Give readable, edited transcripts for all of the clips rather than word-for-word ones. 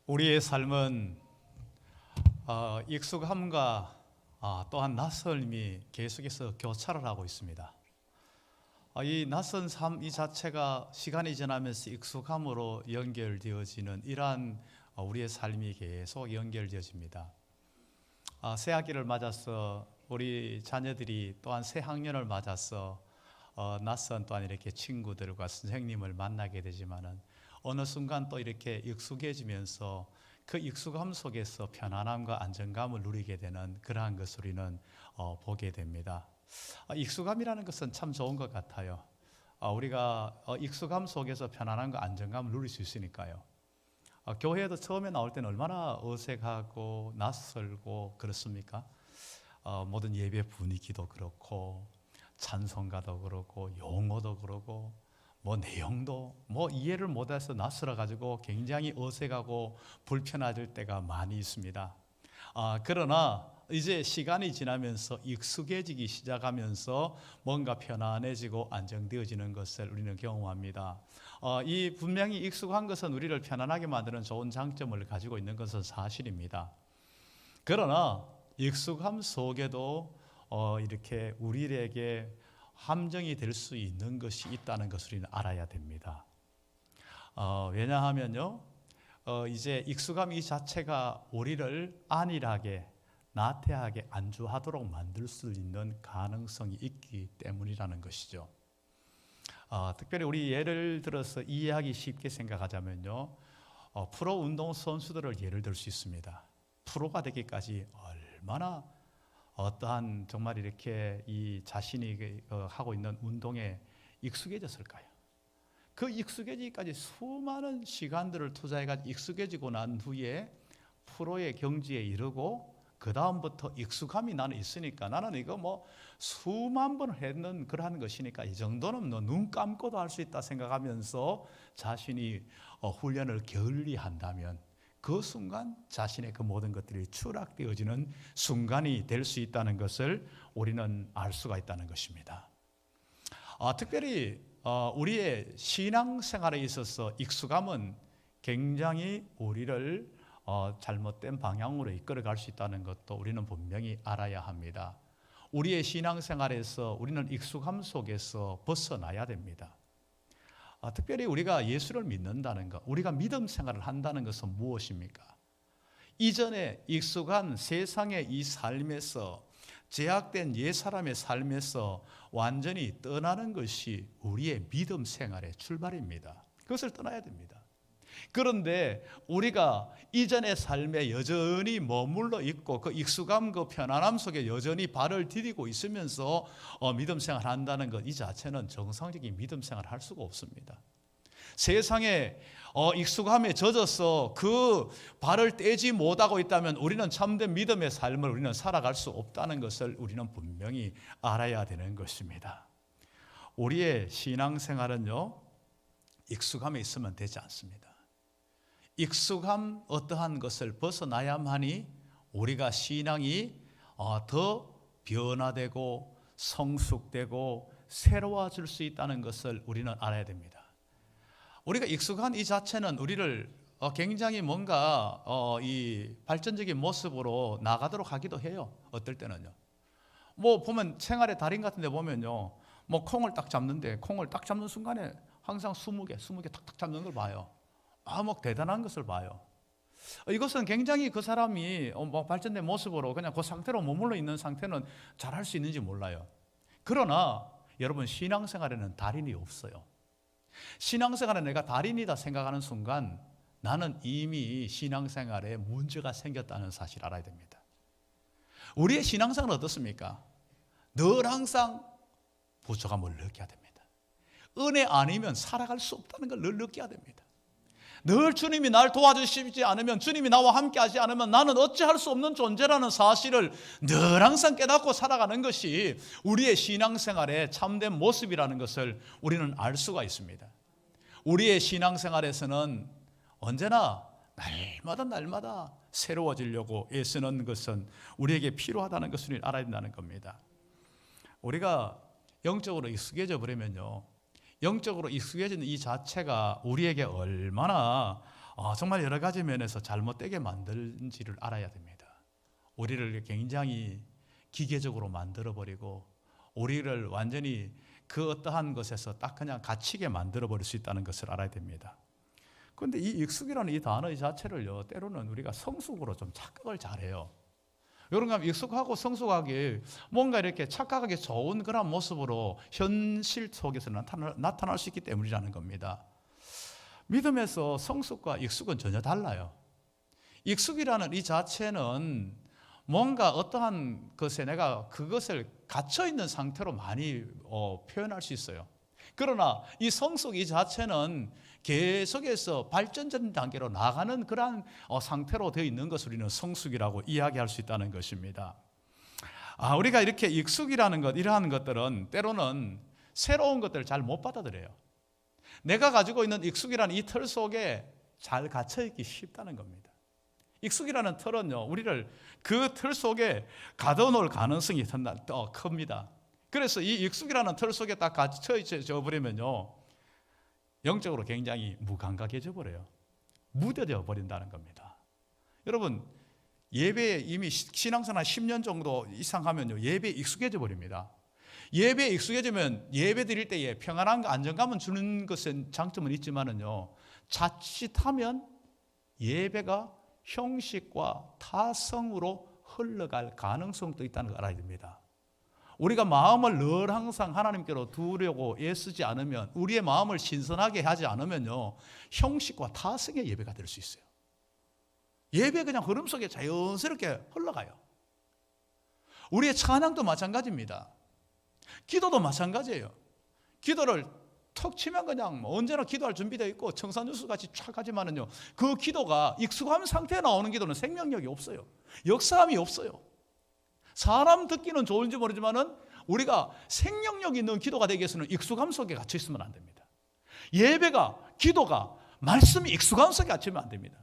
우리의 삶은 익숙함과 또한 낯설음이 계속해서 교차를 하고 있습니다. 이 낯선 삶 이 자체가 시간이 지나면서 익숙함으로 연결되어지는 이러한 우리의 삶이 계속 연결되어집니다. 새학기를 맞아서 우리 자녀들이 또한 새 학년을 맞아서 낯선 또한 이렇게 친구들과 선생님을 만나게 되지만은 어느 순간 또 이렇게 익숙해지면서 그 익숙함 속에서 편안함과 안정감을 누리게 되는 그러한 것을 우리는 보게 됩니다. 익숙함이라는 것은 참 좋은 것 같아요. 우리가 익숙함 속에서 편안함과 안정감을 누릴 수 있으니까요. 교회에도 처음에 나올 때는 얼마나 어색하고 낯설고 그렇습니까? 모든 예배 분위기도 그렇고 찬송가도 그렇고 용어도 그렇고 내용도 이해를 못해서 낯설어 가지고 굉장히 어색하고 불편해질 때가 많이 있습니다. 그러나 이제 시간이 지나면서 익숙해지기 시작하면서 뭔가 편안해지고 안정되어지는 것을 우리는 경험합니다. 이 분명히 익숙한 것은 우리를 편안하게 만드는 좋은 장점을 가지고 있는 것은 사실입니다. 그러나 익숙함 속에도 이렇게 우리에게 함정이 될 수 있는 것이 있다는 것을 우리는 알아야 됩니다. 왜냐하면요, 이제 익숙함 이 자체가 우리를 안일하게 나태하게 안주하도록 만들 수 있는 가능성이 있기 때문이라는 것이죠. 특별히 우리 예를 들어서 이해하기 쉽게 생각하자면요, 프로 운동 선수들을 예를 들 수 있습니다. 프로가 되기까지 얼마나 어떠한 정말 이렇게 이 자신이 하고 있는 운동에 익숙해졌을까요? 그 익숙해지기까지 수많은 시간들을 투자해가지고 익숙해지고 난 후에 프로의 경지에 이르고 그 다음부터 익숙함이 나는 있으니까 나는 이거 수만 번 했는 그러한 것이니까 이 정도는 눈 감고도 할 수 있다 생각하면서 자신이 훈련을 게을리한다면 그 순간 자신의 그 모든 것들이 추락되어지는 순간이 될 수 있다는 것을 우리는 알 수가 있다는 것입니다. 특별히 우리의 신앙생활에 있어서 익숙함은 굉장히 우리를 잘못된 방향으로 이끌어갈 수 있다는 것도 우리는 분명히 알아야 합니다. 우리의 신앙생활에서 우리는 익숙함 속에서 벗어나야 됩니다. 특별히 우리가 예수를 믿는다는 것, 우리가 믿음 생활을 한다는 것은 무엇입니까? 이전에 익숙한 세상의 이 삶에서 제약된 옛사람의 삶에서 완전히 떠나는 것이 우리의 믿음 생활의 출발입니다. 그것을 떠나야 됩니다. 그런데 우리가 이전의 삶에 여전히 머물러 있고 그 익숙함, 그 편안함 속에 여전히 발을 디디고 있으면서 믿음 생활을 한다는 것, 이 자체는 정상적인 믿음 생활을 할 수가 없습니다. 세상에 익숙함에 젖어서 그 발을 떼지 못하고 있다면 우리는 참된 믿음의 삶을 우리는 살아갈 수 없다는 것을 우리는 분명히 알아야 되는 것입니다. 우리의 신앙생활은요, 익숙함에 있으면 되지 않습니다. 익숙함 어떠한 것을 벗어나야만이 우리가 신앙이 더 변화되고 성숙되고 새로워질 수 있다는 것을 우리는 알아야 됩니다. 우리가 익숙한 이 자체는 우리를 굉장히 뭔가 이 발전적인 모습으로 나가도록 하기도 해요. 어떨 때는요. 보면 생활의 달인 같은 데 보면요, 콩을 딱 잡는데 콩을 딱 잡는 순간에 항상 20개 탁탁 잡는 걸 봐요. 대단한 것을 봐요. 이것은 굉장히 그 사람이 발전된 모습으로 그냥 그 상태로 머물러 있는 상태는 잘할 수 있는지 몰라요. 그러나 여러분, 신앙생활에는 달인이 없어요. 신앙생활에 내가 달인이다 생각하는 순간 나는 이미 신앙생활에 문제가 생겼다는 사실을 알아야 됩니다. 우리의 신앙생활은 어떻습니까? 늘 항상 부족함을 느껴야 됩니다. 은혜 아니면 살아갈 수 없다는 걸 늘 느껴야 됩니다. 늘 주님이 날 도와주시지 않으면, 주님이 나와 함께 하지 않으면 나는 어찌할 수 없는 존재라는 사실을 늘 항상 깨닫고 살아가는 것이 우리의 신앙생활의 참된 모습이라는 것을 우리는 알 수가 있습니다. 우리의 신앙생활에서는 언제나 날마다 새로워지려고 애쓰는 것은 우리에게 필요하다는 것을 알아야 된다는 겁니다. 우리가 영적으로 익숙해져 버리면요, 영적으로 익숙해지는 이 자체가 우리에게 얼마나 정말 여러 가지 면에서 잘못되게 만든지를 알아야 됩니다. 우리를 굉장히 기계적으로 만들어버리고 우리를 완전히 그 어떠한 것에서 딱 그냥 갇히게 만들어버릴 수 있다는 것을 알아야 됩니다. 그런데 이 익숙이라는 이 단어 자체를요, 때로는 우리가 성숙으로 좀 착각을 잘해요. 여러분, 익숙하고 성숙하게 뭔가 이렇게 착각하기 좋은 그런 모습으로 현실 속에서 나타날 수 있기 때문이라는 겁니다. 믿음에서 성숙과 익숙은 전혀 달라요. 익숙이라는 이 자체는 뭔가 어떠한 것에 내가 그것을 갇혀 있는 상태로 많이 표현할 수 있어요. 그러나 이 성숙 이 자체는 계속해서 발전된 단계로 나가는 그러한 상태로 되어 있는 것을 우리는 성숙이라고 이야기할 수 있다는 것입니다. 우리가 이렇게 익숙이라는 것, 이러한 것들은 때로는 새로운 것들을 잘 못 받아들여요. 내가 가지고 있는 익숙이라는 이 틀 속에 잘 갇혀있기 쉽다는 겁니다. 익숙이라는 틀은요, 우리를 그 틀 속에 가둬놓을 가능성이 더 큽니다. 그래서 이 익숙이라는 틀 속에 딱 갇혀져 버리면요, 영적으로 굉장히 무감각해져 버려요. 무뎌져 버린다는 겁니다. 여러분, 예배에 이미 신앙생활 10년 정도 이상 하면요, 예배에 익숙해져 버립니다. 예배에 익숙해지면 예배 드릴 때에 평안함과 안정감은 주는 것은 장점은 있지만은요, 자칫하면 예배가 형식과 타성으로 흘러갈 가능성도 있다는 걸 알아야 됩니다. 우리가 마음을 늘 항상 하나님께로 두려고 애쓰지 않으면, 우리의 마음을 신선하게 하지 않으면요, 형식과 타성의 예배가 될 수 있어요. 예배 그냥 흐름 속에 자연스럽게 흘러가요. 우리의 찬양도 마찬가지입니다. 기도도 마찬가지예요. 기도를 턱 치면 그냥 언제나 기도할 준비되어 있고 청산유수 같이 촥 하지만은요, 그 기도가 익숙한 상태에 나오는 기도는 생명력이 없어요. 역사함이 없어요. 사람 듣기는 좋은지 모르지만은 우리가 생명력 있는 기도가 되기 위해서는 익숙함 속에 갇혀 있으면 안 됩니다. 예배가, 기도가, 말씀이 익숙함 속에 갇히면 안 됩니다.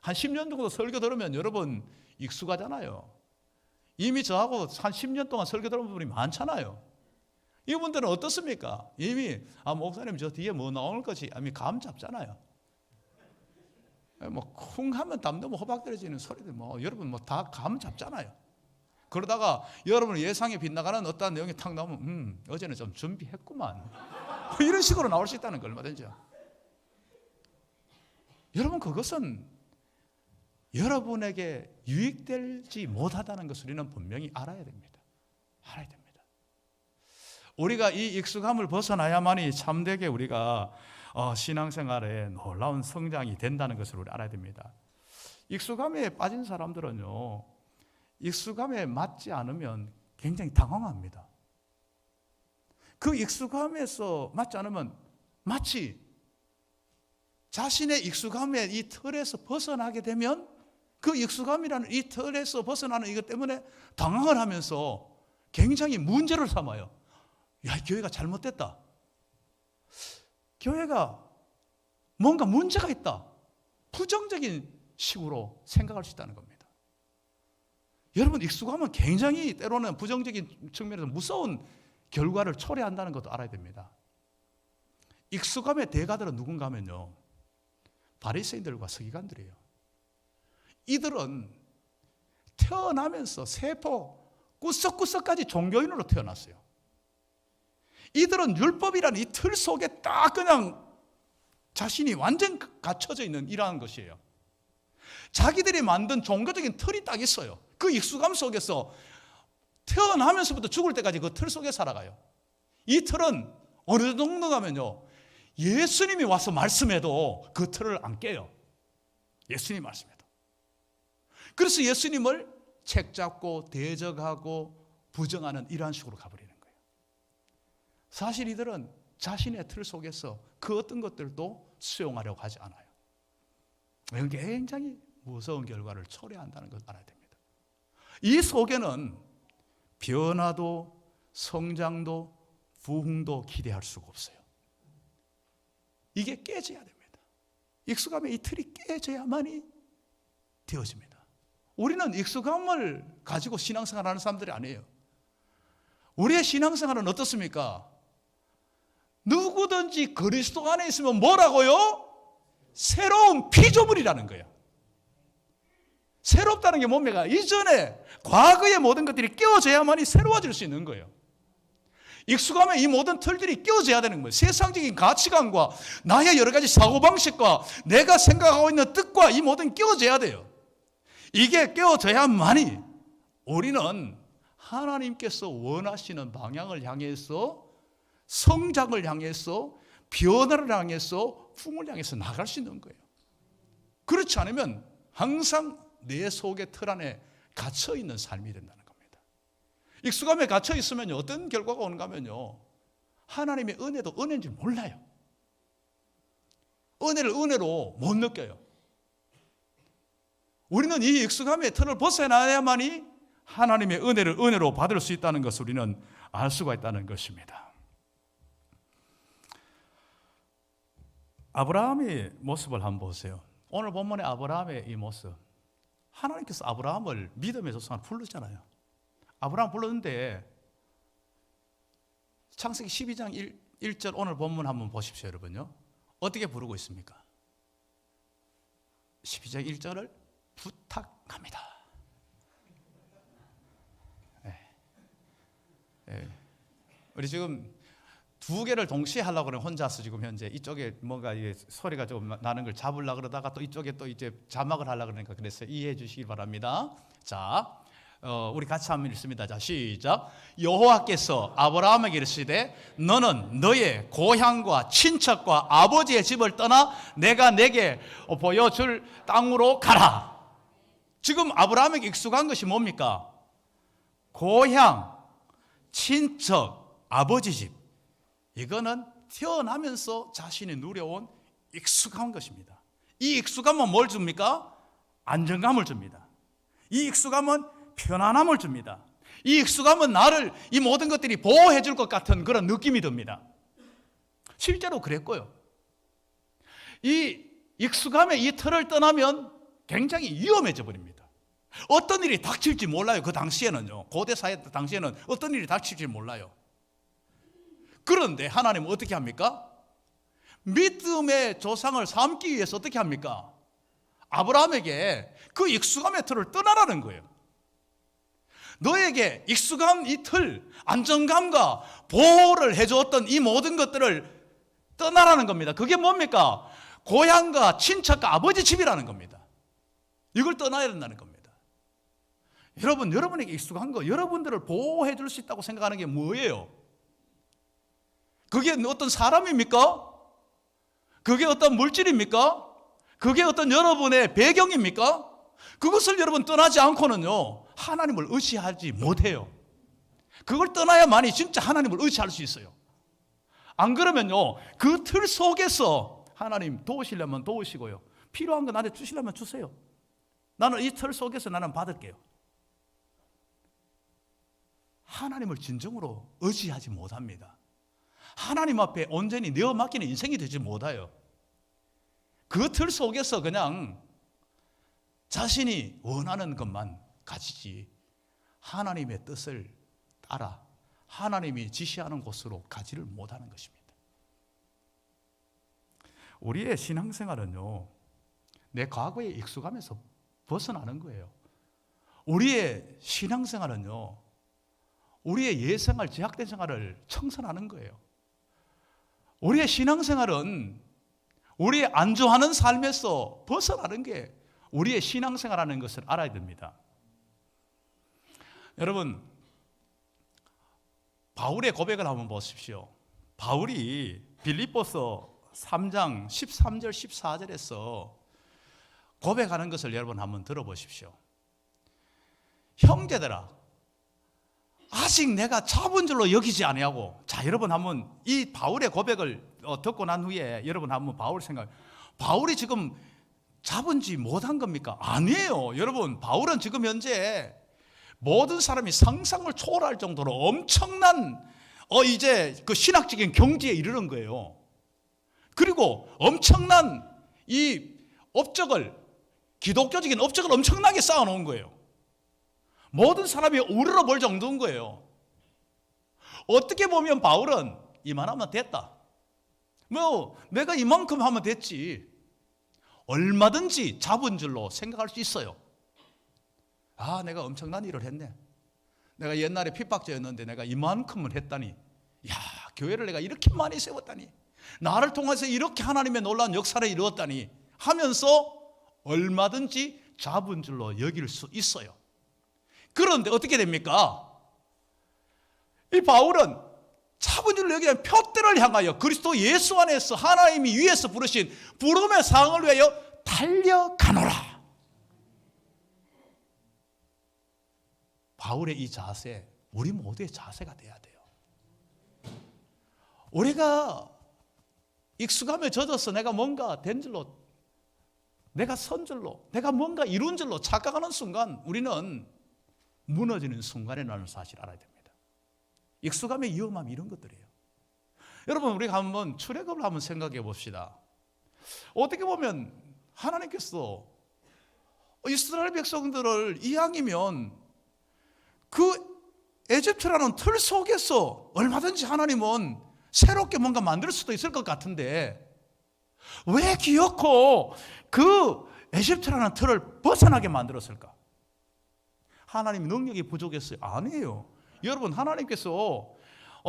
한 10년 정도 설교 들으면 여러분 익숙하잖아요. 이미 저하고 한 10년 동안 설교 들은 분이 많잖아요. 이분들은 어떻습니까? 이미 목사님 저 뒤에 뭐 나올 거지? 감 잡잖아요. 쿵 하면 담 넘어 호박 떨어지는 소리들 여러분 다 감 잡잖아요. 그러다가 여러분 예상에 빗나가는 어떤 내용이 탁 나오면 어제는 좀 준비했구만. 이런 식으로 나올 수 있다는 걸 얼마든지. 여러분, 그것은 여러분에게 유익되지 못하다는 것을 우리는 분명히 알아야 됩니다. 알아야 됩니다. 우리가 이 익숙함을 벗어나야만이 참되게 우리가 신앙생활에 놀라운 성장이 된다는 것을 우리 알아야 됩니다. 익숙함에 빠진 사람들은요, 익숙함에 맞지 않으면 굉장히 당황합니다. 그 익숙함에서 맞지 않으면 마치 자신의 익숙함의 이 틀에서 벗어나게 되면 그 익숙함이라는 이 틀에서 벗어나는 이것 때문에 당황을 하면서 굉장히 문제를 삼아요. 야, 교회가 잘못됐다. 교회가 뭔가 문제가 있다. 부정적인 식으로 생각할 수 있다는 겁니다. 여러분, 익숙함은 굉장히 때로는 부정적인 측면에서 무서운 결과를 초래한다는 것도 알아야 됩니다. 익숙함의 대가들은 누군가 하면요, 바리새인들과 서기관들이에요. 이들은 태어나면서 세포 구석구석까지 종교인으로 태어났어요. 이들은 율법이라는 이 틀 속에 딱 그냥 자신이 완전 갇혀져 있는 이러한 것이에요. 자기들이 만든 종교적인 틀이 딱 있어요. 그 익숙함 속에서 태어나면서부터 죽을 때까지 그 틀 속에 살아가요. 이 틀은 어느 정도 가면요, 예수님이 와서 말씀해도 그 틀을 안 깨요. 예수님이 말씀해도. 그래서 예수님을 책잡고 대적하고 부정하는 이러한 식으로 가버리는 거예요. 사실 이들은 자신의 틀 속에서 그 어떤 것들도 수용하려고 하지 않아요. 이건 굉장히 무서운 결과를 초래한다는 걸 알아야 됩니다. 이 속에는 변화도 성장도 부흥도 기대할 수가 없어요. 이게 깨져야 됩니다. 익숙함의 이 틀이 깨져야만이 되어집니다. 우리는 익숙함을 가지고 신앙생활하는 사람들이 아니에요. 우리의 신앙생활은 어떻습니까? 누구든지 그리스도 안에 있으면 뭐라고요? 새로운 피조물이라는 거예요. 새롭다는 게 뭡니까? 이전에 과거의 모든 것들이 깨어져야만이 새로워질 수 있는 거예요. 익숙하면 이 모든 틀들이 깨어져야 되는 거예요. 세상적인 가치관과 나의 여러 가지 사고방식과 내가 생각하고 있는 뜻과 이 모든 깨어져야 돼요. 이게 깨어져야만이 우리는 하나님께서 원하시는 방향을 향해서 성장을 향해서 변화를 향해서 품을 향해서 나갈 수 있는 거예요. 그렇지 않으면 항상 내 속의 틀 안에 갇혀 있는 삶이 된다는 겁니다. 익숙함에 갇혀 있으면 어떤 결과가 오는가 하면요, 하나님의 은혜도 은혜인 줄 몰라요. 은혜를 은혜로 못 느껴요. 우리는 이 익숙함의 틀을 벗어나야만이 하나님의 은혜를 은혜로 받을 수 있다는 것을 우리는 알 수가 있다는 것입니다. 아브라함의 모습을 한번 보세요. 오늘 본문의 아브라함의 이 모습, 하나님께서 아브라함을 믿음의 조상으로 부르잖아요. 아브라함 불렀는데 창세기 12장 1절 오늘 본문 한번 보십시오, 여러분요. 어떻게 부르고 있습니까? 12장 1절을 부탁합니다. 우리 지금 두 개를 동시에 하려고 그러면 혼자서 지금 현재 이쪽에 뭔가 소리가 좀 나는 걸 잡으려고 그러다가 또 이쪽에 또 이제 자막을 하려고 그러니까 그래서 이해해 주시기 바랍니다. 자, 우리 같이 한번 읽습니다. 자, 시작. 여호와께서 아브라함에게 이르시되 너는 너의 고향과 친척과 아버지의 집을 떠나 내가 내게 보여줄 땅으로 가라. 지금 아브라함에게 익숙한 것이 뭡니까? 고향, 친척, 아버지 집. 이거는 태어나면서 자신이 누려온 익숙한 것입니다. 이 익숙함은 뭘 줍니까? 안정감을 줍니다. 이 익숙함은 편안함을 줍니다. 이 익숙함은 나를 이 모든 것들이 보호해 줄 것 같은 그런 느낌이 듭니다. 실제로 그랬고요. 이 익숙함의 이 틀을 떠나면 굉장히 위험해져 버립니다. 어떤 일이 닥칠지 몰라요. 그 당시에는요. 고대 사회 당시에는 어떤 일이 닥칠지 몰라요. 그런데 하나님은 어떻게 합니까? 믿음의 조상을 삼기 위해서 어떻게 합니까? 아브라함에게 그 익숙함의 틀을 떠나라는 거예요. 너에게 익숙한 이 틀, 안정감과 보호를 해주었던 이 모든 것들을 떠나라는 겁니다. 그게 뭡니까? 고향과 친척과 아버지 집이라는 겁니다. 이걸 떠나야 된다는 겁니다. 여러분, 여러분에게 익숙한 거, 여러분들을 보호해 줄 수 있다고 생각하는 게 뭐예요? 그게 어떤 사람입니까? 그게 어떤 물질입니까? 그게 어떤 여러분의 배경입니까? 그것을 여러분 떠나지 않고는요, 하나님을 의지하지 못해요. 그걸 떠나야만이 진짜 하나님을 의지할 수 있어요. 안 그러면요, 그 틀 속에서 하나님 도우시려면 도우시고요, 필요한 거 나한테 주시려면 주세요. 나는 이 틀 속에서 나는 받을게요. 하나님을 진정으로 의지하지 못합니다. 하나님 앞에 온전히 내어 맡기는 인생이 되지 못해요. 그 틀 속에서 그냥 자신이 원하는 것만 가지지 하나님의 뜻을 따라 하나님이 지시하는 곳으로 가지를 못하는 것입니다. 우리의 신앙생활은요, 내 과거의 익숙함에서 벗어나는 거예요. 우리의 신앙생활은요, 우리의 예생활, 제약된 생활을 청산하는 거예요. 우리의 신앙생활은 우리의 안주하는 삶에서 벗어나는 게 우리의 신앙생활이라는 것을 알아야 됩니다. 여러분, 바울의 고백을 한번 보십시오. 바울이 빌립보서 3장 13절 14절에서 고백하는 것을 여러분 한번 들어보십시오. 형제들아, 아직 내가 잡은 줄로 여기지 아니하고. 자, 여러분 한번 이 바울의 고백을 듣고 난 후에 여러분 한번 바울 생각. 바울이 지금 잡은지 못한 겁니까? 아니에요. 여러분, 바울은 지금 현재 모든 사람이 상상을 초월할 정도로 엄청난 이제 그 신학적인 경지에 이르는 거예요. 그리고 엄청난 이 업적을, 기독교적인 업적을 엄청나게 쌓아놓은 거예요. 모든 사람이 우러러볼 정도인 거예요. 어떻게 보면 바울은 이만하면 됐다. 뭐 내가 이만큼 하면 됐지. 얼마든지 잡은 줄로 생각할 수 있어요. 아, 내가 엄청난 일을 했네. 내가 옛날에 핍박자였는데 내가 이만큼을 했다니. 야, 교회를 내가 이렇게 많이 세웠다니. 나를 통해서 이렇게 하나님의 놀라운 역사를 이루었다니 하면서 얼마든지 잡은 줄로 여길 수 있어요. 그런데 어떻게 됩니까? 이 바울은 잡은 줄로 여기는 표대를 향하여 그리스도 예수 안에서 하나님이 위에서 부르신 부름의 상을 위하여 달려가노라. 바울의 이 자세, 우리 모두의 자세가 돼야 돼요. 우리가 익숙함에 젖어서 내가 뭔가 된 줄로, 내가 선 줄로, 내가 뭔가 이룬 줄로 착각하는 순간 우리는 무너지는 순간이라는 사실을 알아야 됩니다. 익숙함의 위험함이 이런 것들이에요. 여러분, 우리가 한번 출애굽을 한번 생각해 봅시다. 어떻게 보면 하나님께서 이스라엘 백성들을 이왕이면 그 에집트라는 틀 속에서 얼마든지 하나님은 새롭게 뭔가 만들 수도 있을 것 같은데 왜 기어코 그 에집트라는 틀을 벗어나게 만들었을까? 하나님 능력이 부족했어요? 아니에요. 여러분, 하나님께서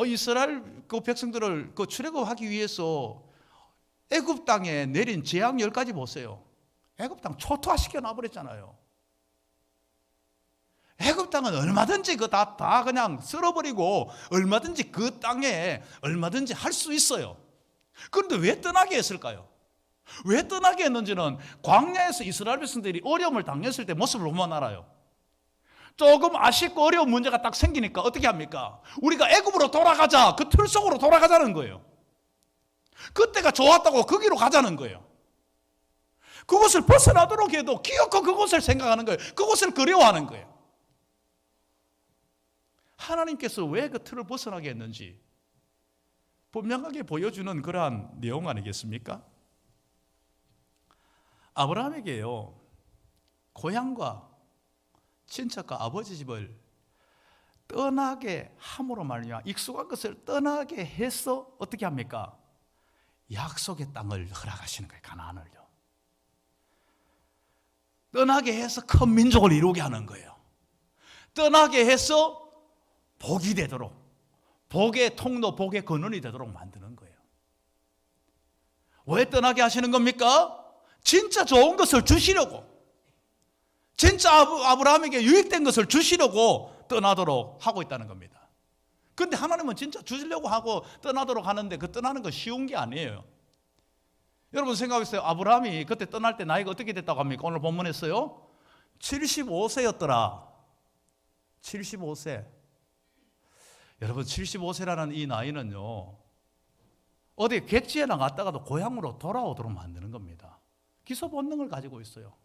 이스라엘 그 백성들을 그 출애굽하기 위해서 애굽 땅에 내린 재앙 10가지 보세요. 애굽 땅 초토화시켜 놔버렸잖아요. 애굽 땅은 얼마든지 그 다 그냥 쓸어버리고 얼마든지 그 땅에 얼마든지 할 수 있어요. 그런데 왜 떠나게 했을까요? 왜 떠나게 했는지는 광야에서 이스라엘 백성들이 어려움을 당했을 때 모습을 보면 알아요. 조금 아쉽고 어려운 문제가 딱 생기니까 어떻게 합니까? 우리가 애굽으로 돌아가자. 그 틀 속으로 돌아가자는 거예요. 그때가 좋았다고 거기로 가자는 거예요. 그곳을 벗어나도록 해도 기어코 그곳을 생각하는 거예요. 그곳을 그리워하는 거예요. 하나님께서 왜 그 틀을 벗어나게 했는지 분명하게 보여주는 그러한 내용 아니겠습니까? 아브라함에게요, 고향과 친척과 아버지 집을 떠나게 함으로 말미암아 익숙한 것을 떠나게 해서 어떻게 합니까? 약속의 땅을 허락하시는 거예요. 가나안을요. 떠나게 해서 큰 민족을 이루게 하는 거예요. 떠나게 해서 복이 되도록, 복의 통로, 복의 근원이 되도록 만드는 거예요. 왜 떠나게 하시는 겁니까? 진짜 좋은 것을 주시려고, 진짜 아브라함에게 유익된 것을 주시려고 떠나도록 하고 있다는 겁니다. 그런데 하나님은 진짜 주시려고 하고 떠나도록 하는데 그 떠나는 거 쉬운 게 아니에요. 여러분 생각해보세요. 아브라함이 그때 떠날 때 나이가 어떻게 됐다고 합니까? 오늘 본문에서요 75세였더라 75세. 여러분 75세라는 이 나이는요 어디 객지에 나갔다가도 고향으로 돌아오도록 만드는 겁니다. 기소 본능을 가지고 있어요.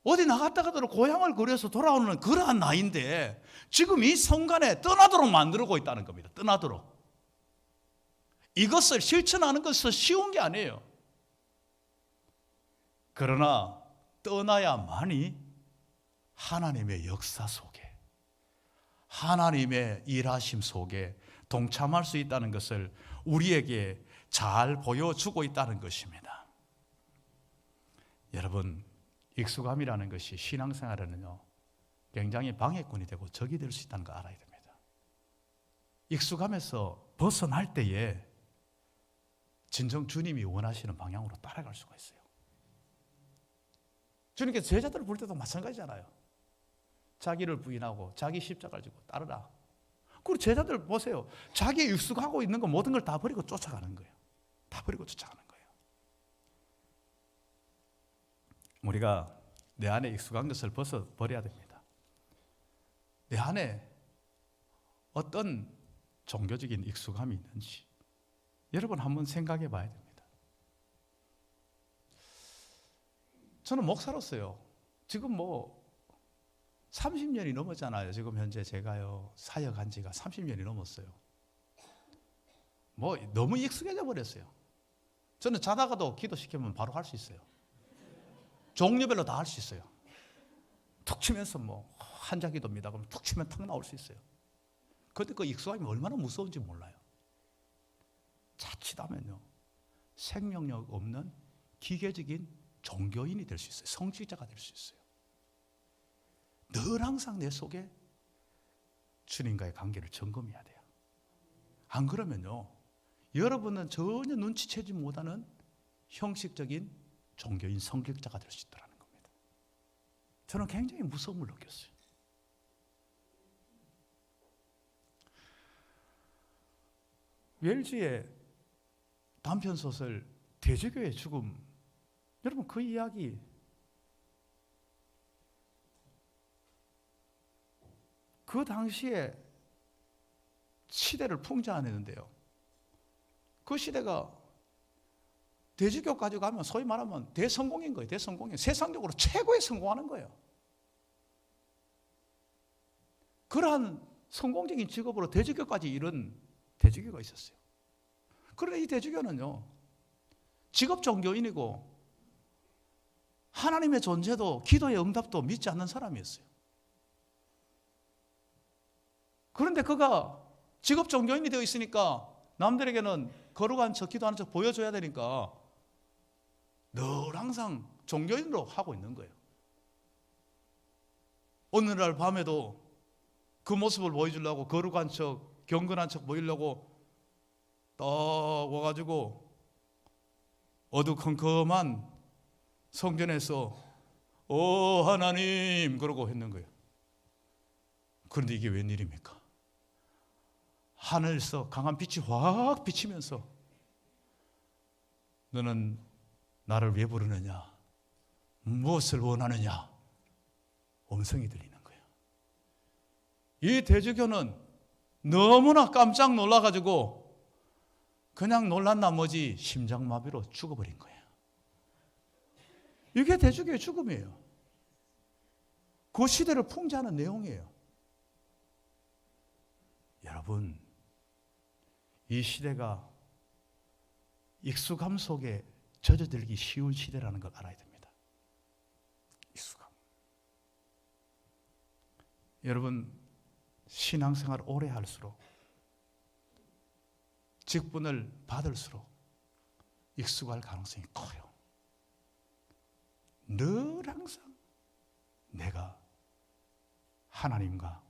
어디 나갔다가도 고향을 그려서 돌아오는 그러한 나이인데 지금 이 순간에 떠나도록 만들고 있다는 겁니다. 떠나도록. 이것을 실천하는 것은 쉬운 게 아니에요. 그러나 떠나야만이 하나님의 역사 속에, 하나님의 일하심 속에 동참할 수 있다는 것을 우리에게 잘 보여주고 있다는 것입니다. 여러분, 익숙함이라는 것이 신앙생활에는요 굉장히 방해꾼이 되고 적이 될 수 있다는 거 알아야 됩니다. 익숙함에서 벗어날 때에 진정 주님이 원하시는 방향으로 따라갈 수가 있어요. 주님께서 제자들을 부를 때도 마찬가지잖아요. 자기를 부인하고 자기 십자가를 지고 따르라. 그리고 제자들 보세요. 자기 익숙하고 있는 거 모든 걸 다 버리고 쫓아가는 거예요. 다 버리고 쫓아가는 거예요. 우리가 내 안에 익숙한 것을 벗어버려야 됩니다. 내 안에 어떤 종교적인 익숙함이 있는지 여러분 한번 생각해 봐야 됩니다. 저는 목사로서요 지금 30년이 넘었잖아요. 지금 현재 제가요 사역한 지가 30년이 넘었어요. 너무 익숙해져 버렸어요. 저는 자다가도 기도시키면 바로 할 수 있어요. 종류별로 다 할 수 있어요. 툭 치면서 한자 기도입니다. 그럼 툭 치면 탁 나올 수 있어요. 그런데 그 익숙함이 얼마나 무서운지 몰라요. 자칫하면요 생명력 없는 기계적인 종교인이 될 수 있어요. 성직자가 될 수 있어요. 늘 항상 내 속에 주님과의 관계를 점검해야 돼요. 안 그러면요, 여러분은 전혀 눈치채지 못하는 형식적인 종교인 성직자가 될 수 있다는 겁니다. 저는 굉장히 무서움을 느꼈어요. 웰즈의 단편소설 대주교의 죽음, 여러분 그 이야기 그 당시에 시대를 풍자해내는데요. 그 시대가 대주교까지 가면 소위 말하면 대성공인 거예요. 대성공인. 세상적으로 최고의 성공하는 거예요. 그러한 성공적인 직업으로 대주교까지 이른 대주교가 있었어요. 그런데 이 대주교는요, 직업 종교인이고 하나님의 존재도 기도의 응답도 믿지 않는 사람이었어요. 그런데 그가 직업 종교인이 되어 있으니까 남들에게는 거룩한 척, 기도하는 척 보여줘야 되니까 늘 항상 종교인으로 하고 있는 거예요. 어느 날 밤에도 그 모습을 보여주려고 거룩한 척, 경건한 척 보이려고 딱 와가지고 어두컴컴한 성전에서 오 하나님 그러고 했는 거예요. 그런데 이게 웬일입니까? 하늘에서 강한 빛이 확 비치면서 너는 나를 왜 부르느냐? 무엇을 원하느냐? 음성이 들리는 거예요. 이 대주교는 너무나 깜짝 놀라가지고 그냥 놀란 나머지 심장마비로 죽어버린 거예요. 이게 대주교의 죽음이에요. 그 시대를 풍자하는 내용이에요. 여러분, 이 시대가 익숙함 속에 젖어들기 쉬운 시대라는 걸 알아야 됩니다. 익숙함. 여러분, 신앙생활 오래 할수록, 직분을 받을수록 익숙할 가능성이 커요. 늘 항상 내가 하나님과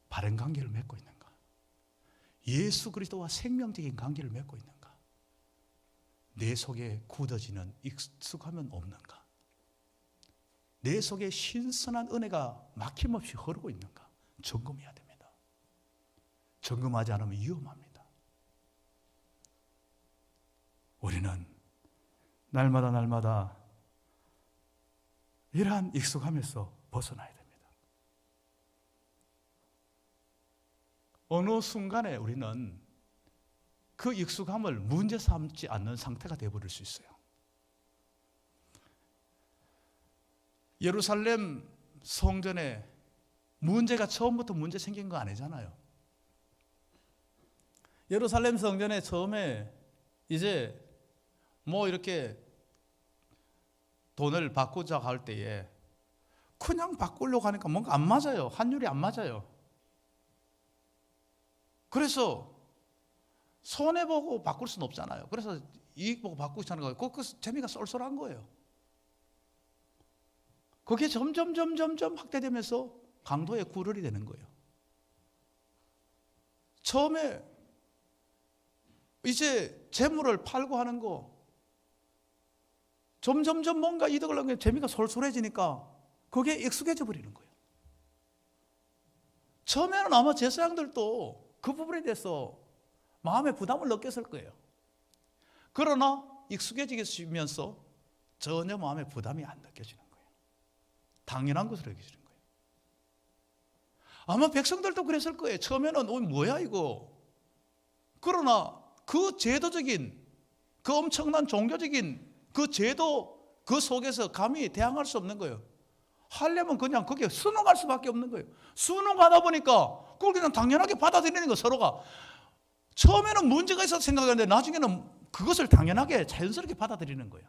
바른 관계를 맺고 있는가? 예수 그리스도와 생명적인 관계를 맺고 있는가? 내 속에 굳어지는 익숙함은 없는가? 내 속에 신선한 은혜가 막힘없이 흐르고 있는가? 점검해야 됩니다. 점검하지 않으면 위험합니다. 우리는 날마다 이러한 익숙함에서 벗어나야 됩니다. 어느 순간에 우리는 그 익숙함을 문제 삼지 않는 상태가 되어버릴 수 있어요. 예루살렘 성전에 문제가 처음부터 문제 생긴 거 아니잖아요. 예루살렘 성전에 처음에 이제 뭐 이렇게 돈을 바꾸자 할 때에 그냥 바꾸려고 하니까 뭔가 안 맞아요. 환율이 안 맞아요. 그래서 손해보고 바꿀 수는 없잖아요. 그래서 이익 보고 바꾸자는 거예요. 그 재미가 쏠쏠한 거예요. 그게 점점 확대되면서 강도의 굴혈이 되는 거예요. 처음에 이제 재물을 팔고 하는 거 점점 뭔가 이득을 얻는 게 재미가 솔솔해지니까 그게 익숙해져 버리는 거예요. 처음에는 아마 제사장들도 그 부분에 대해서 마음의 부담을 느꼈을 거예요. 그러나 익숙해지면서 전혀 마음의 부담이 안 느껴지는 거예요. 당연한 것으로 여겨지는 거예요. 아마 백성들도 그랬을 거예요. 처음에는 뭐야 이거. 그러나 그 제도적인, 그 엄청난 종교적인 그 제도 그 속에서 감히 대항할 수 없는 거예요. 하려면 그냥 거기에 순응할 수밖에 없는 거예요. 순응하다 보니까 그걸 그냥 당연하게 받아들이는 거 서로가. 처음에는 문제가 있어서 생각하는데 나중에는 그것을 당연하게 자연스럽게 받아들이는 거예요.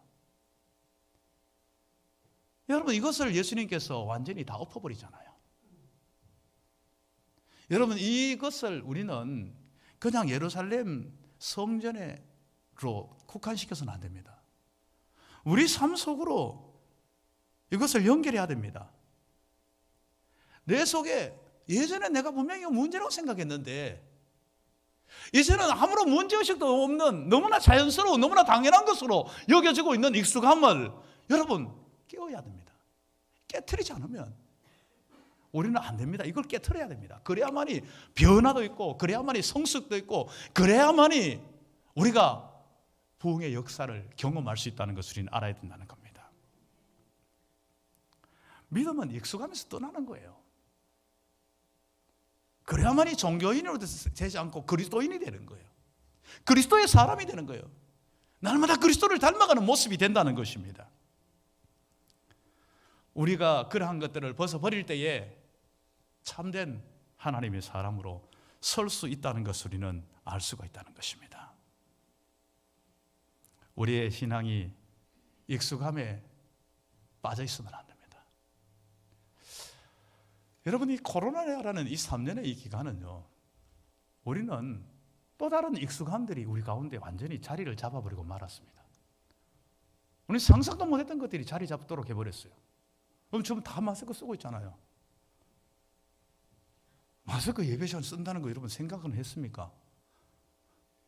여러분, 이것을 예수님께서 완전히 다 엎어버리잖아요. 여러분, 이것을 우리는 그냥 예루살렘 성전으로 국한시켜서는 안 됩니다. 우리 삶 속으로 이것을 연결해야 됩니다. 내 속에 예전에 내가 분명히 이거 문제라고 생각했는데 이제는 아무런 문제의식도 없는 너무나 자연스러운 너무나 당연한 것으로 여겨지고 있는 익숙함을 여러분 깨워야 됩니다. 깨트리지 않으면 우리는 안 됩니다. 이걸 깨트려야 됩니다. 그래야만이 변화도 있고 그래야만이 성숙도 있고 그래야만이 우리가 부흥의 역사를 경험할 수 있다는 것을 우리는 알아야 된다는 겁니다. 믿음은 익숙함에서 떠나는 거예요. 그래야만이 종교인으로 되지 않고 그리스도인이 되는 거예요. 그리스도의 사람이 되는 거예요. 날마다 그리스도를 닮아가는 모습이 된다는 것입니다. 우리가 그러한 것들을 벗어버릴 때에 참된 하나님의 사람으로 설 수 있다는 것을 우리는 알 수가 있다는 것입니다. 우리의 신앙이 익숙함에 빠져 있으면 안 됩니다. 여러분, 이 코로나라는 이 3년의 이 기간은요, 우리는 또 다른 익숙함들이 우리 가운데 완전히 자리를 잡아버리고 말았습니다. 우리는 상상도 못했던 것들이 자리 잡도록 해버렸어요. 그럼 지금 다 마스크 쓰고 있잖아요. 마스크 예배 시간 쓴다는 거 여러분 생각은 했습니까?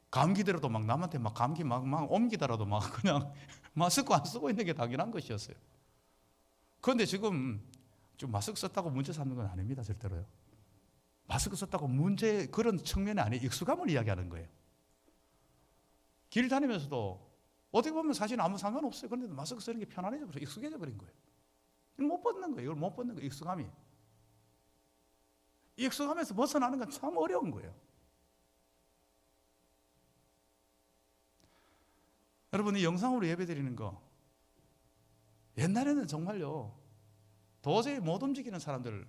감기더라도 막 남한테 막 감기 막 옮기더라도 막 그냥 마스크 안 쓰고 있는 게 당연한 것이었어요. 그런데 지금 좀 마스크 썼다고 문제 삼는 건 아닙니다. 절대로요. 마스크 썼다고 문제 그런 측면이 아니에요. 익숙함을 이야기하는 거예요. 길 다니면서도 어떻게 보면 사실 아무 상관없어요. 그런데 마스크 쓰는 게 편안해져 버려 익숙해져 버린 거예요. 이걸 못 벗는 거예요. 이걸 못 벗는 거예요. 익숙함이. 익숙함에서 벗어나는 건 참 어려운 거예요. 여러분, 이 영상으로 예배드리는 거 옛날에는 정말요 도저히 못 움직이는 사람들,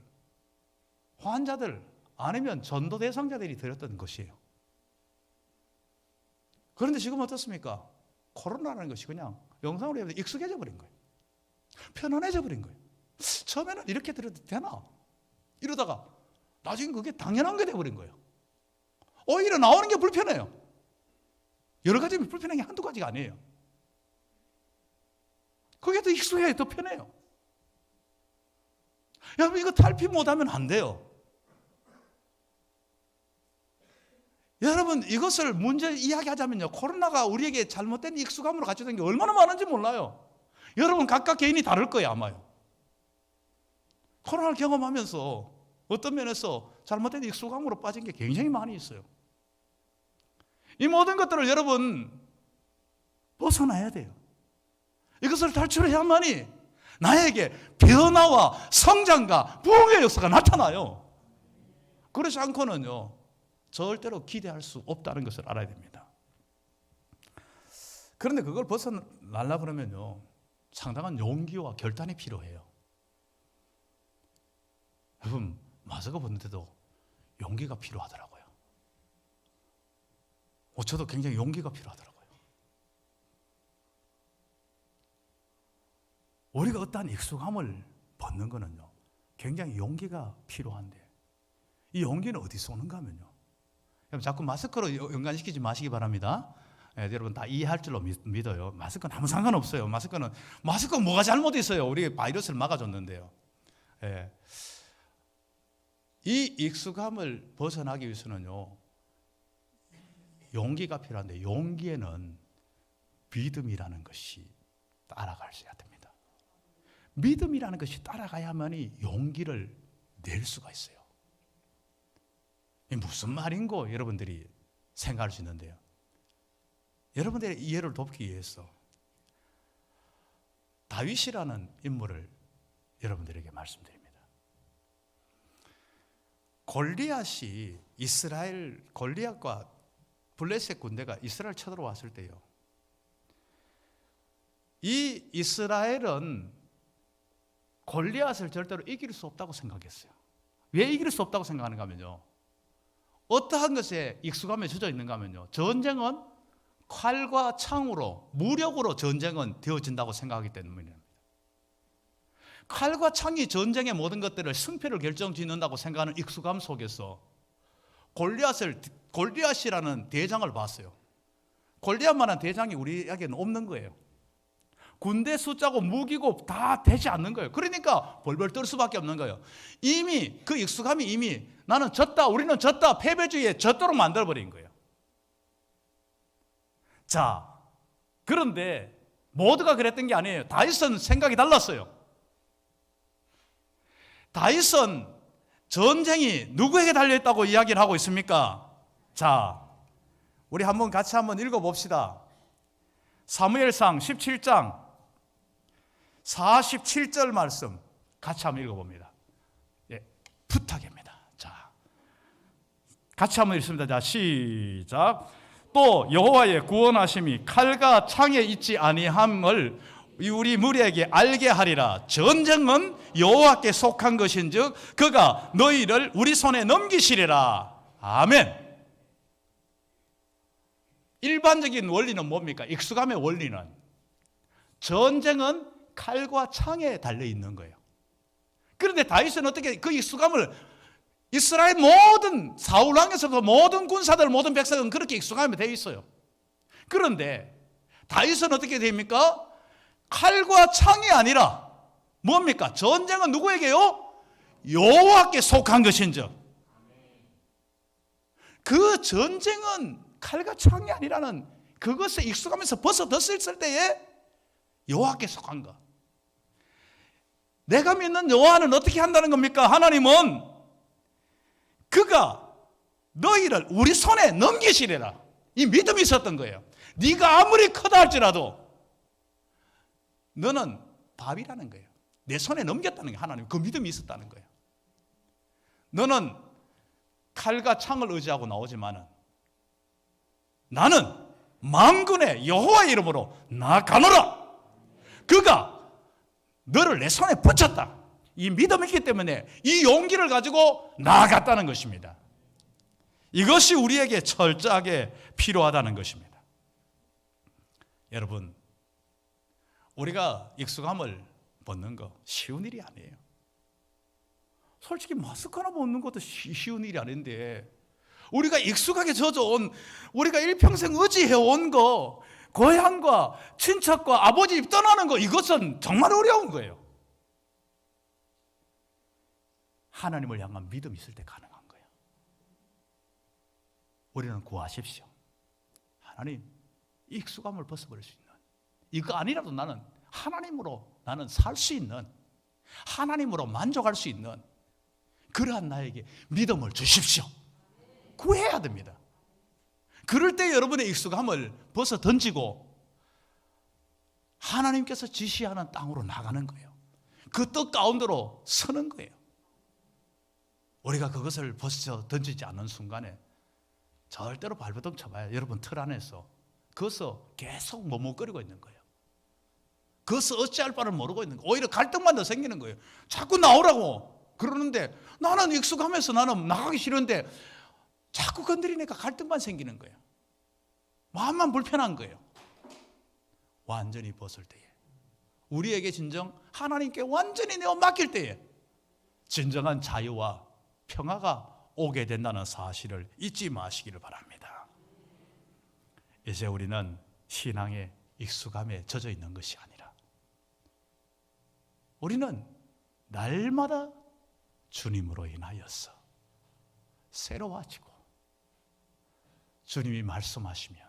환자들 아니면 전도 대상자들이 드렸던 것이에요. 그런데 지금 어떻습니까? 코로나라는 것이 그냥 영상으로 예배드리면 익숙해져 버린 거예요. 편안해져 버린 거예요. 처음에는 이렇게 드려도 되나? 이러다가 나중에 그게 당연한 게 돼버린 거예요. 오히려 나오는 게 불편해요. 여러 가지 불편한 게 한두 가지가 아니에요. 그게 더 익숙해야 더 편해요. 여러분, 이거 탈피 못하면 안 돼요. 여러분, 이것을 문제 이야기하자면요, 코로나가 우리에게 잘못된 익숙함으로 가져온 게 얼마나 많은지 몰라요. 여러분 각각 개인이 다를 거예요. 아마요. 코로나를 경험하면서 어떤 면에서 잘못된 익숙함으로 빠진 게 굉장히 많이 있어요. 이 모든 것들을 여러분 벗어나야 돼요. 이것을 탈출해야만이 나에게 변화와 성장과 부흥의 역사가 나타나요. 그렇지 않고는요 절대로 기대할 수 없다는 것을 알아야 됩니다. 그런데 그걸 벗어나려고 그러면요 상당한 용기와 결단이 필요해요. 여러분, 마스크 벗는데도 용기가 필요하더라고요. 저도 굉장히 용기가 필요하더라고요. 우리가 어떠한 익숙함을 벗는 거는요 굉장히 용기가 필요한데 이 용기는 어디서 오는가 하면요, 자꾸 마스크로 연관시키지 마시기 바랍니다. 여러분 다 이해할 줄로 믿어요. 마스크는 아무 상관없어요. 마스크는 뭐가 잘못있어요? 우리 바이러스를 막아줬는데요. 이 익숙함을 벗어나기 위해서는요 용기가 필요한데 용기에는 믿음이라는 것이 따라가야 됩니다. 믿음이라는 것이 따라가야만이 용기를 낼 수가 있어요. 이게 무슨 말인고 여러분들이 생각할 수 있는데요, 여러분들의 이해를 돕기 위해서 다윗이라는 인물을 여러분들에게 말씀드립니다. 골리앗이 골리앗과 블레셋 군대가 이스라엘 쳐들어왔을 때요, 이 이스라엘은 골리앗을 절대로 이길 수 없다고 생각했어요. 왜 이길 수 없다고 생각하는가 하면요, 어떠한 것에 익숙함에 젖어 있는가 하면요, 전쟁은 칼과 창으로 무력으로 전쟁은 되어진다고 생각하기 때문입니다. 칼과 창이 전쟁의 모든 것들을 승패를 결정짓는다고 생각하는 익숙함 속에서 골리앗이라는 대장을 봤어요. 골리앗만한 대장이 우리에게는 없는 거예요. 군대 숫자고 무기고 다 되지 않는 거예요. 그러니까 벌벌 떨 수밖에 없는 거예요. 이미 그 익숙함이 이미 나는 졌다, 우리는 졌다, 패배주의에 졌도록 만들어버린 거예요. 자, 그런데 모두가 그랬던 게 아니에요. 다윗은 생각이 달랐어요. 다윗은 전쟁이 누구에게 달려있다고 이야기를 하고 있습니까? 자, 우리 한번 같이 한번 읽어봅시다. 사무엘상 17장 47절 말씀 같이 한번 읽어봅니다. 예, 부탁입니다. 자, 같이 한번 읽습니다. 자, 시작. 또 여호와의 구원하심이 칼과 창에 있지 아니함을 우리 무리에게 알게 하리라. 전쟁은 여호와께 속한 것인즉 그가 너희를 우리 손에 넘기시리라. 아멘. 일반적인 원리는 뭡니까? 익숙함의 원리는 전쟁은 칼과 창에 달려있는 거예요. 그런데 다윗은 어떻게 그 익숙함을 이스라엘 모든 사울왕에서부터 모든 군사들 모든 백성은 그렇게 익숙함이 되어 있어요. 그런데 다윗은 어떻게 됩니까? 칼과 창이 아니라 뭡니까? 전쟁은 누구에게요? 여호와께 속한 것인즉 그 전쟁은 칼과 창이 아니라는 그것에 익숙하면서 벗어졌을 때에 여호와께 속한 것. 내가 믿는 여호와는 어떻게 한다는 겁니까? 하나님은 그가 너희를 우리 손에 넘기시리라. 이 믿음이 있었던 거예요. 네가 아무리 크다 할지라도 너는 밥이라는 거예요. 내 손에 넘겼다는 게 하나님 그 믿음이 있었다는 거예요. 너는 칼과 창을 의지하고 나오지만은 나는 만군의 여호와의 이름으로 나아가노라. 그가 너를 내 손에 붙였다. 이 믿음이 있기 때문에 이 용기를 가지고 나아갔다는 것입니다. 이것이 우리에게 철저하게 필요하다는 것입니다. 여러분, 우리가 익숙함을 벗는 거 쉬운 일이 아니에요. 솔직히 마스크 하나 벗는 것도 쉬운 일이 아닌데 우리가 익숙하게 젖어온, 우리가 일평생 의지해온 거, 고향과 친척과 아버지 집 떠나는 거, 이것은 정말 어려운 거예요. 하나님을 향한 믿음이 있을 때 가능한 거예요. 우리는 구하십시오. 하나님, 익숙함을 벗어버릴 수 있는, 이거 아니라도 나는 하나님으로 나는 살 수 있는, 하나님으로 만족할 수 있는 그러한 나에게 믿음을 주십시오. 구해야 됩니다. 그럴 때 여러분의 익숙함을 벗어 던지고 하나님께서 지시하는 땅으로 나가는 거예요. 그 뜻 가운데로 서는 거예요. 우리가 그것을 벗어 던지지 않는 순간에 절대로 발버둥 쳐봐야 여러분 틀 안에서 거기서 계속 머뭇거리고 있는 거예요. 거기서 어찌할 바를 모르고 있는 거예요. 오히려 갈등만 더 생기는 거예요. 자꾸 나오라고 그러는데 나는 익숙하면서 나는 나가기 싫은데 자꾸 건드리니까 갈등만 생기는 거예요. 마음만 불편한 거예요. 완전히 벗을 때에, 우리에게 진정 하나님께 완전히 내어 맡길 때에 진정한 자유와 평화가 오게 된다는 사실을 잊지 마시기를 바랍니다. 이제 우리는 신앙의 익숙함에 젖어 있는 것이 아니라 우리는 날마다 주님으로 인하여서 새로워지고 주님이 말씀하시면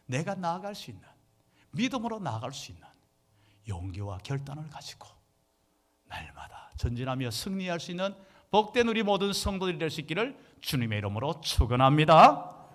내가 나아갈 수 있는, 믿음으로 나아갈 수 있는 용기와 결단을 가지고 날마다 전진하며 승리할 수 있는 복된 우리 모든 성도들이 될 수 있기를 주님의 이름으로 축원합니다.